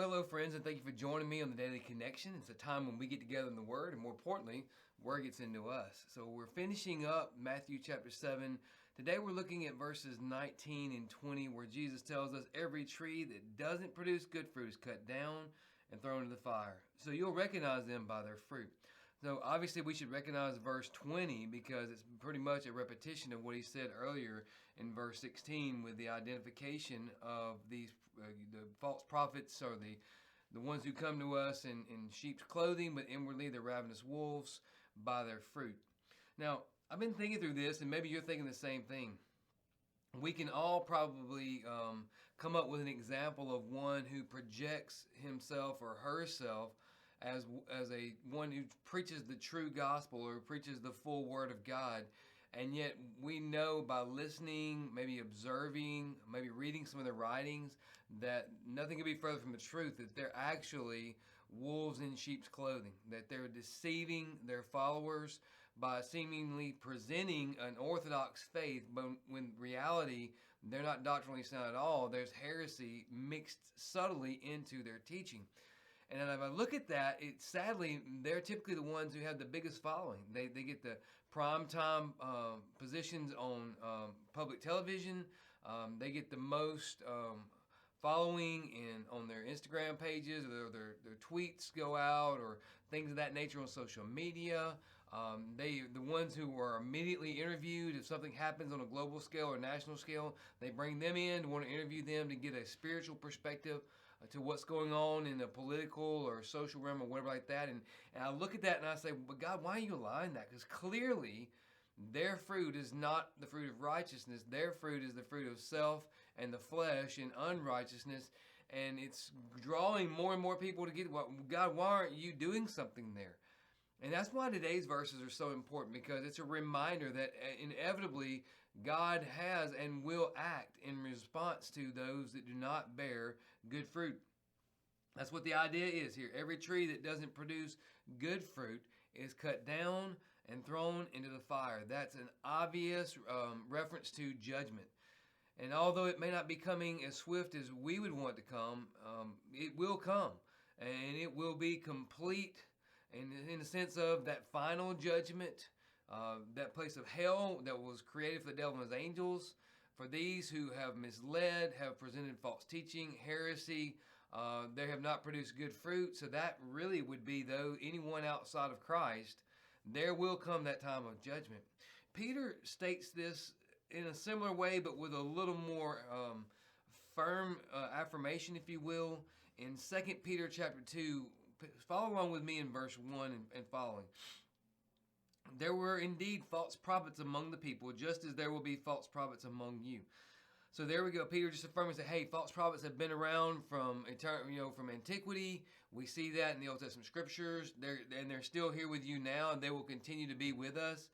Well, hello, friends, and thank you for joining me on the Daily Connection. It's a time when we get together in the Word, and more importantly, Word gets into us. So we're finishing up Matthew chapter 7. Today we're looking at verses 19 and 20, where Jesus tells us every tree that doesn't produce good fruit is cut down and thrown into the fire. So you'll recognize them by their fruit. So obviously we should recognize verse 20 because it's pretty much a repetition of what he said earlier in verse 16 with the identification of these the false prophets or the ones who come to us in sheep's clothing, but inwardly they're ravenous wolves by their fruit. Now, I've been thinking through this, and maybe you're thinking the same thing. We can all probably come up with an example of one who projects himself or herself as a one who preaches the true gospel or preaches the full word of God. And yet we know by listening, maybe observing, maybe reading some of their writings, that nothing could be further from the truth, that they're actually wolves in sheep's clothing, that they're deceiving their followers by seemingly presenting an orthodox faith, but when in reality, they're not doctrinally sound at all. There's heresy mixed subtly into their teaching. And if I look at that, sadly, they're typically the ones who have the biggest following. They get the primetime positions on public television. They get the most following on their Instagram pages, or their tweets go out, or things of that nature on social media. The ones who are immediately interviewed if something happens on a global scale or national scale, they bring them in to want to interview them to get a spiritual perspective to what's going on in the political or social realm or whatever like that. And I look at that and I say, but God, why are you allowing that? Because clearly their fruit is not the fruit of righteousness. Their fruit is the fruit of self and the flesh and unrighteousness. And it's drawing more and more people to get, well, God, why aren't you doing something there? And that's why today's verses are so important, because it's a reminder that inevitably God has and will act in response to those that do not bear good fruit. That's what the idea is here. Every tree that doesn't produce good fruit is cut down and thrown into the fire. That's an obvious reference to judgment. And although it may not be coming as swift as we would want it to come, it will come. And it will be complete, and in the sense of that final judgment, that place of hell that was created for the devil and his angels, for these who have misled, have presented false teaching, heresy, they have not produced good fruit. So that really would be, though, anyone outside of Christ, there will come that time of judgment. Peter states this in a similar way, but with a little more firm affirmation, if you will, in 2 Peter chapter 2. Follow along with me in verse 1 and following. There were indeed false prophets among the people, just as there will be false prophets among you. So there we go. Peter just affirming, say, hey, false prophets have been around from antiquity. We see that in the Old Testament scriptures. They're still here with you now, and they will continue to be with us.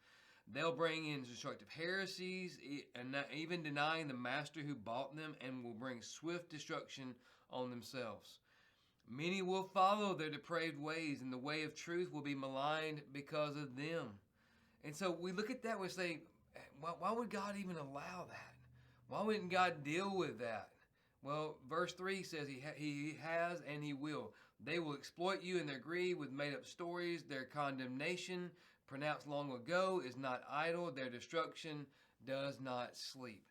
They'll bring in destructive heresies, and even denying the master who bought them, and will bring swift destruction on themselves. Many will follow their depraved ways, and the way of truth will be maligned because of them. And so we look at that and we say, why would God even allow that? Why wouldn't God deal with that? Well, verse 3 says he has and he will. They will exploit you in their greed with made-up stories. Their condemnation, pronounced long ago, is not idle. Their destruction does not sleep.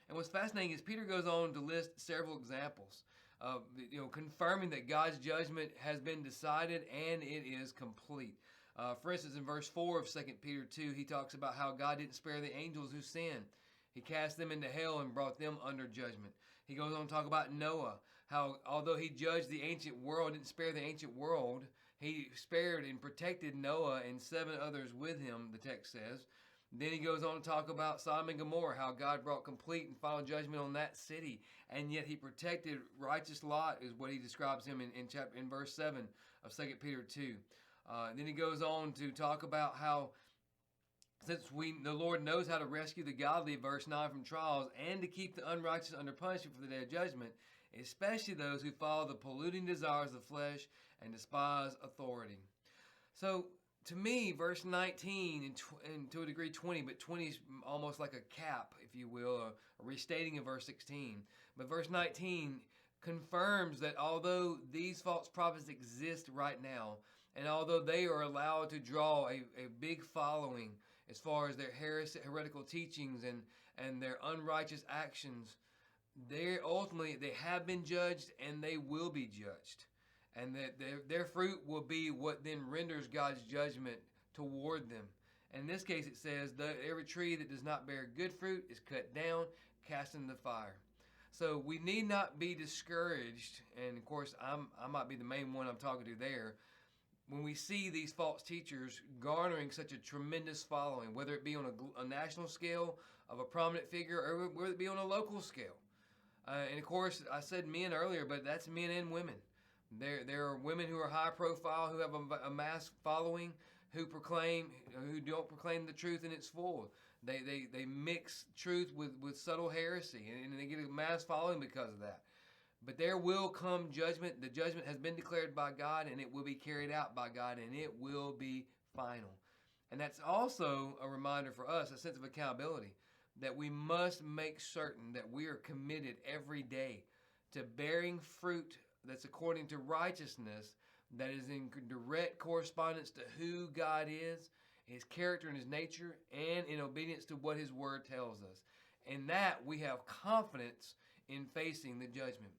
And what's fascinating is Peter goes on to list several examples of, confirming that God's judgment has been decided and it is complete. For instance, in verse 4 of 2 Peter 2, he talks about how God didn't spare the angels who sinned. He cast them into hell and brought them under judgment. He goes on to talk about Noah, how although he judged the ancient world, didn't spare the ancient world, he spared and protected Noah and 7 others with him, the text says. Then he goes on to talk about Sodom and Gomorrah, how God brought complete and final judgment on that city, and yet he protected righteous Lot, is what he describes him in verse 7 of 2 Peter 2. Then he goes on to talk about how since the Lord knows how to rescue the godly, verse 9, from trials, and to keep the unrighteous under punishment for the day of judgment, especially those who follow the polluting desires of the flesh and despise authority. So, to me, verse 19 and to a degree 20, but 20 is almost like a cap, if you will, a restating of verse 16. But verse 19 confirms that although these false prophets exist right now, and although they are allowed to draw a big following as far as their heretical teachings and their unrighteous actions, they have been judged and they will be judged. And that their fruit will be what then renders God's judgment toward them. In this case, it says that every tree that does not bear good fruit is cut down, cast into the fire. So we need not be discouraged, and of course I might be the main one I'm talking to there, when we see these false teachers garnering such a tremendous following, whether it be on a national scale of a prominent figure or whether it be on a local scale. And of course, I said men earlier, but that's men and women. There are women who are high profile, who have a mass following, who don't proclaim the truth in its full. They mix truth with subtle heresy, and they get a mass following because of that. But there will come judgment. The judgment has been declared by God, and it will be carried out by God, and it will be final. And that's also a reminder for us, a sense of accountability, that we must make certain that we are committed every day to bearing fruit that's according to righteousness, that is in direct correspondence to who God is, His character and His nature, and in obedience to what His Word tells us. In that, we have confidence in facing the judgment.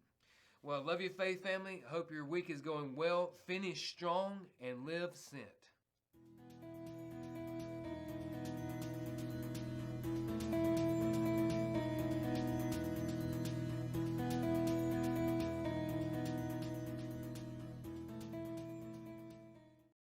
Well, love you, Faith family. Hope your week is going well. Finish strong and live sent.